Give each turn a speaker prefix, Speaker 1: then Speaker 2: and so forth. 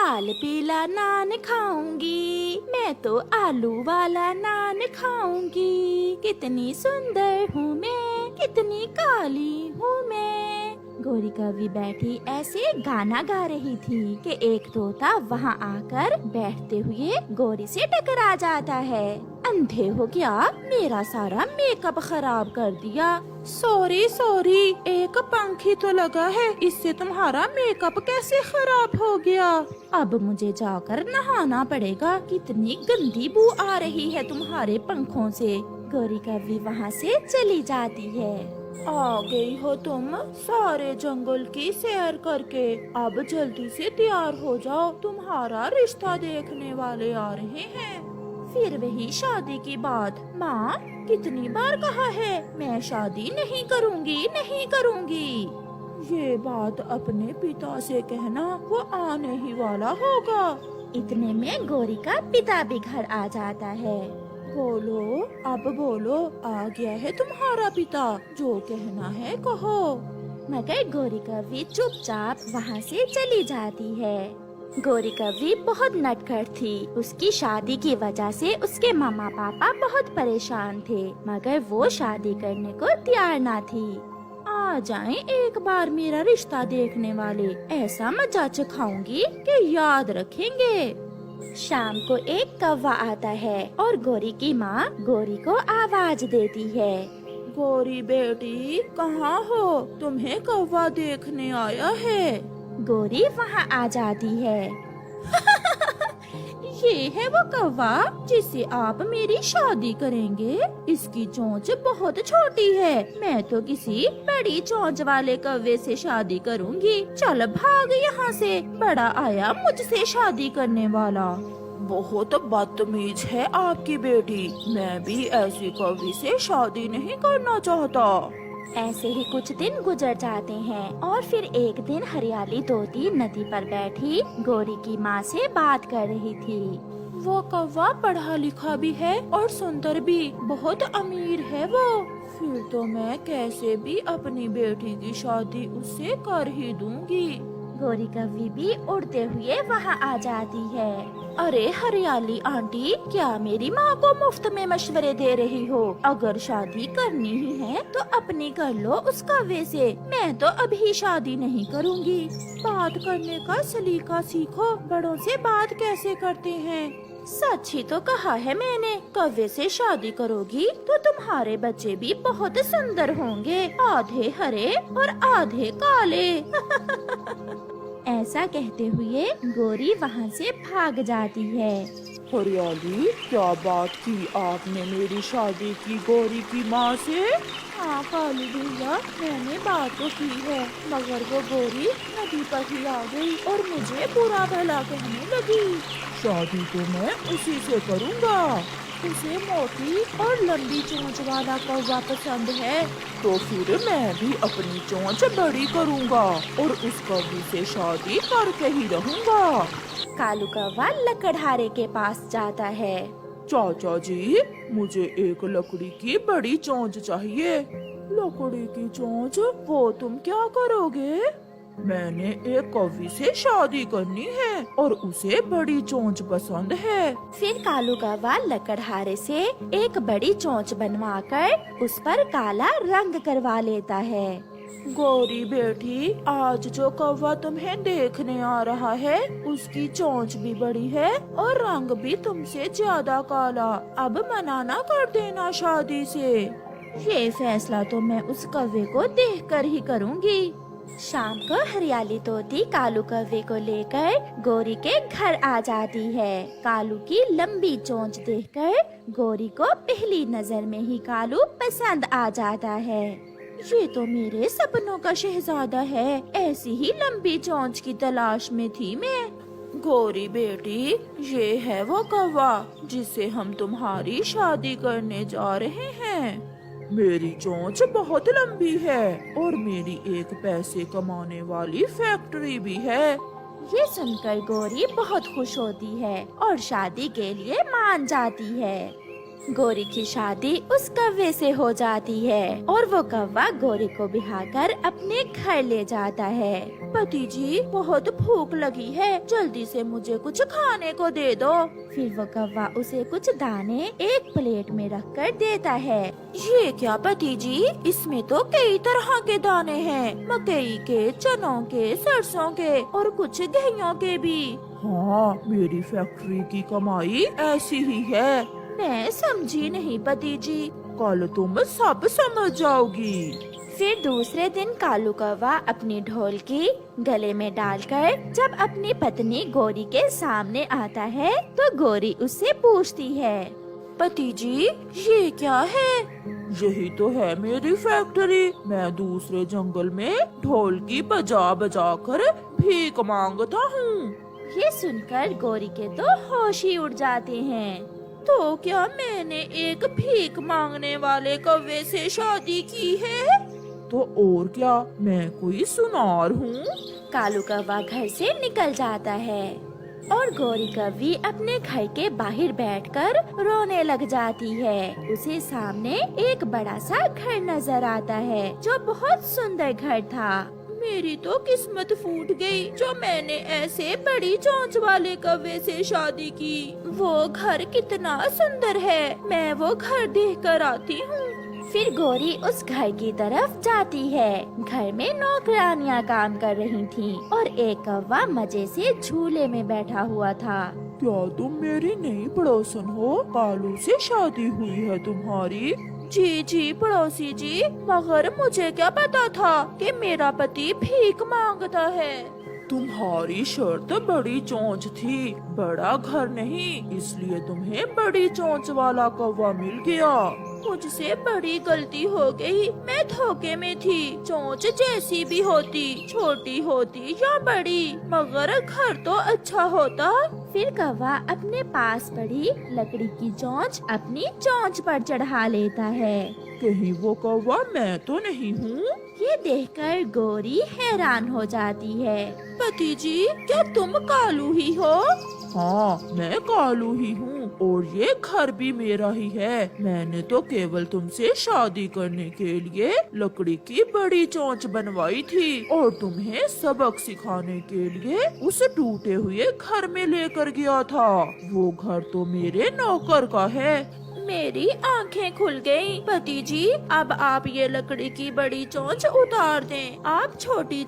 Speaker 1: लाल पीला नान खाऊंगी, मैं तो आलू वाला नान खाऊंगी। कितनी सुंदर हूँ मैं, कितनी काली हूँ मैं। गोरी कौवी बैठी ऐसे गाना गा रही थी कि एक तोता वहाँ आकर बैठते हुए गोरी से टकरा जाता है। अंधे हो क्या, मेरा सारा मेकअप खराब कर दिया।
Speaker 2: सॉरी सॉरी, एक पंख ही तो लगा है, इससे तुम्हारा मेकअप कैसे खराब हो गया?
Speaker 1: अब मुझे जाकर नहाना पड़ेगा, कितनी गंदी बू आ रही है तुम्हारे पंखों से। गोरी कौवी वहाँ से चली जाती है।
Speaker 2: आ गई हो तुम सारे जंगल की सैर करके। अब जल्दी से तैयार हो जाओ, तुम्हारा रिश्ता देखने वाले आ रहे हैं।
Speaker 1: फिर वही शादी की बात। माँ, कितनी बार कहा है मैं शादी नहीं करूँगी, नहीं करूँगी।
Speaker 2: ये बात अपने पिता से कहना, वो आने ही वाला होगा।
Speaker 1: इतने में गोरी का पिता भी घर आ जाता है।
Speaker 2: बोलो, अब बोलो, आ गया है तुम्हारा पिता, जो कहना है कहो।
Speaker 1: मगर गोरी कौवी चुपचाप वहाँ से चली जाती है। गोरी कौवी बहुत नटखट थी। उसकी शादी की वजह से उसके मामा पापा बहुत परेशान थे, मगर वो शादी करने को तैयार ना थी।
Speaker 2: आ जाएं एक बार मेरा रिश्ता देखने वाले, ऐसा मजा चखाऊंगी कि याद रखेंगे।
Speaker 1: शाम को एक कौवा आता है और गोरी की माँ गोरी को आवाज देती है।
Speaker 2: गोरी बेटी, कहाँ हो? तुम्हें कौवा देखने आया है।
Speaker 1: गोरी वहाँ आ जाती है।
Speaker 2: ये है वो कौवा जिससे आप मेरी शादी करेंगे। इसकी चोंच बहुत छोटी है, मैं तो किसी बड़ी चोंच वाले कौवे से शादी करूँगी। चल भाग यहाँ से, बड़ा आया मुझसे शादी करने वाला। बहुत बदतमीज है आपकी बेटी, मैं भी ऐसी कौवी से शादी नहीं करना चाहता।
Speaker 1: ऐसे ही कुछ दिन गुजर जाते हैं और फिर एक दिन हरियाली तोती नदी पर बैठी गोरी की माँ से बात कर रही थी।
Speaker 2: वो कौवा पढ़ा लिखा भी है और सुंदर भी, बहुत अमीर है वो। फिर तो मैं कैसे भी अपनी बेटी की शादी उससे कर ही दूंगी।
Speaker 1: गोरी कौवी भी उड़ते हुए वहाँ आ जाती है।
Speaker 2: अरे हरियाली आंटी, क्या मेरी माँ को मुफ्त में मशवरे दे रही हो? अगर शादी करनी ही है तो अपनी कर लो उस कौवे से, मैं तो अभी शादी नहीं करूँगी। बात करने का सलीका सीखो, बड़ों से बात कैसे करते हैं। सच ही तो कहा है मैंने, कौवे से शादी करोगी तो तुम्हारे बच्चे भी बहुत सुंदर होंगे, आधे हरे और आधे काले।
Speaker 1: ऐसा कहते हुए गोरी वहाँ से भाग जाती है।
Speaker 2: हरियाली, क्या बात की आपने मेरी शादी की गोरी की माँ से? हाँ कालू भैया, मैंने बात तो की है, मगर वो गोरी नदी पर ही आ गई और मुझे बुरा भला कहने लगी। शादी तो मैं उसी से करूँगा। उसे मोटी और लंबी चोंच वाला कौवा पसंद है, तो फिर मैं भी अपनी चोंच बड़ी करूँगा और उस कौवे से शादी करके ही रहूँगा।
Speaker 1: कालू कौवा लकड़हारे के पास जाता है।
Speaker 2: चाचा जी, मुझे एक लकड़ी की बड़ी चोंच चाहिए। लकड़ी की चोंच? वो तुम क्या करोगे? मैंने एक कौवी से शादी करनी है और उसे बड़ी चोंच पसंद है।
Speaker 1: फिर कालू कौवा लकड़हारे से एक बड़ी चोंच बनवाकर उस पर काला रंग करवा लेता है।
Speaker 2: गोरी बेटी, आज जो कौवा तुम्हें देखने आ रहा है उसकी चोंच भी बड़ी है और रंग भी तुमसे ज्यादा काला। अब मना ना कर देना शादी से। ये फैसला तो मैं उस कौवे को देखकर ही करूँगी।
Speaker 1: शाम को हरियाली तोती कालू कौवे को लेकर गोरी के घर आ जाती है। कालू की लंबी चोंच देखकर गोरी को पहली नजर में ही कालू पसंद आ जाता है।
Speaker 2: ये तो मेरे सपनों का शहजादा है, ऐसी ही लंबी चोंच की तलाश में थी मैं। गोरी बेटी, ये है वो कौवा जिससे हम तुम्हारी शादी करने जा रहे हैं। मेरी चोंच बहुत लंबी है और मेरी एक पैसे कमाने वाली फैक्ट्री भी है।
Speaker 1: ये सुनकर गोरी बहुत खुश होती है और शादी के लिए मान जाती है। गोरी की शादी उस कौवे से हो जाती है और वो कौवा गोरी को बिहाकर अपने घर ले जाता है। पति जी, बहुत भूख लगी है, जल्दी से मुझे कुछ खाने को दे दो। फिर वो कौवा उसे कुछ दाने एक प्लेट में रखकर देता है। ये क्या पति जी, इसमें तो कई तरह के दाने हैं, मकई के, चनों के, सरसों के और कुछ गेहूं के भी।
Speaker 2: हाँ, मेरी फैक्ट्री की कमाई ऐसी ही है।
Speaker 1: मैं समझी नहीं पति जी।
Speaker 2: कल तुम सब समझ जाओगी।
Speaker 1: फिर दूसरे दिन कालू कौवा अपनी ढोलकी गले में डालकर जब अपनी पत्नी गोरी के सामने आता है तो गोरी उससे पूछती है, पति जी ये क्या है?
Speaker 2: यही तो है मेरी फैक्ट्री। मैं दूसरे जंगल में ढोलकी बजा बजा कर भीख मांगता हूँ।
Speaker 1: ये सुनकर गोरी के तो होश ही उड़ जाते हैं। तो क्या मैंने एक भीख मांगने वाले कौवे से शादी की है?
Speaker 2: तो और क्या, मैं कोई सुनार हूँ।
Speaker 1: कालू कौवा घर से निकल जाता है और गोरी कौवी अपने घर के बाहर बैठकर रोने लग जाती है। उसे सामने एक बड़ा सा घर नजर आता है जो बहुत सुंदर घर था। मेरी तो किस्मत फूट गई जो मैंने ऐसे बड़ी चोंच वाले कौवे से शादी की। वो घर कितना सुंदर है, मैं वो घर देख कर आती हूँ। फिर गोरी उस घर की तरफ जाती है। घर में नौकरानियां काम कर रही थीं और एक कौवा मजे से झूले में बैठा हुआ था।
Speaker 2: क्या तुम मेरी नई पड़ोसन हो? कालू से शादी हुई है तुम्हारी?
Speaker 1: जी जी पड़ोसी जी, मगर मुझे क्या पता था कि मेरा पति भीख मांगता है।
Speaker 2: तुम्हारी शर्त बड़ी चोंच थी, बड़ा घर नहीं, इसलिए तुम्हें बड़ी चोंच वाला कौवा मिल गया।
Speaker 1: मुझसे बड़ी गलती हो गई, मैं धोखे में थी। चोंच जैसी भी होती, छोटी होती या बड़ी, मगर घर तो अच्छा होता। फिर कौवा अपने पास पड़ी लकड़ी की चोंच अपनी चोंच पर चढ़ा लेता है।
Speaker 2: कहीं वो कौवा मैं तो नहीं हूँ?
Speaker 1: ये देखकर गोरी हैरान हो जाती है। पति जी, क्या तुम कालू ही हो?
Speaker 2: हाँ, मैं कालू ही हूँ और ये घर भी मेरा ही है। मैंने तो केवल तुमसे शादी करने के लिए लकड़ी की बड़ी चोंच बनवाई थी और तुम्हें सबक सिखाने के लिए उस टूटे हुए घर में लेकर गया था। वो घर तो मेरे नौकर का है।
Speaker 1: मेरी आंखें खुल गईं। पति जी, अब आप ये लकड़ी की बड़ी चोंच उतार दें। आप छोटी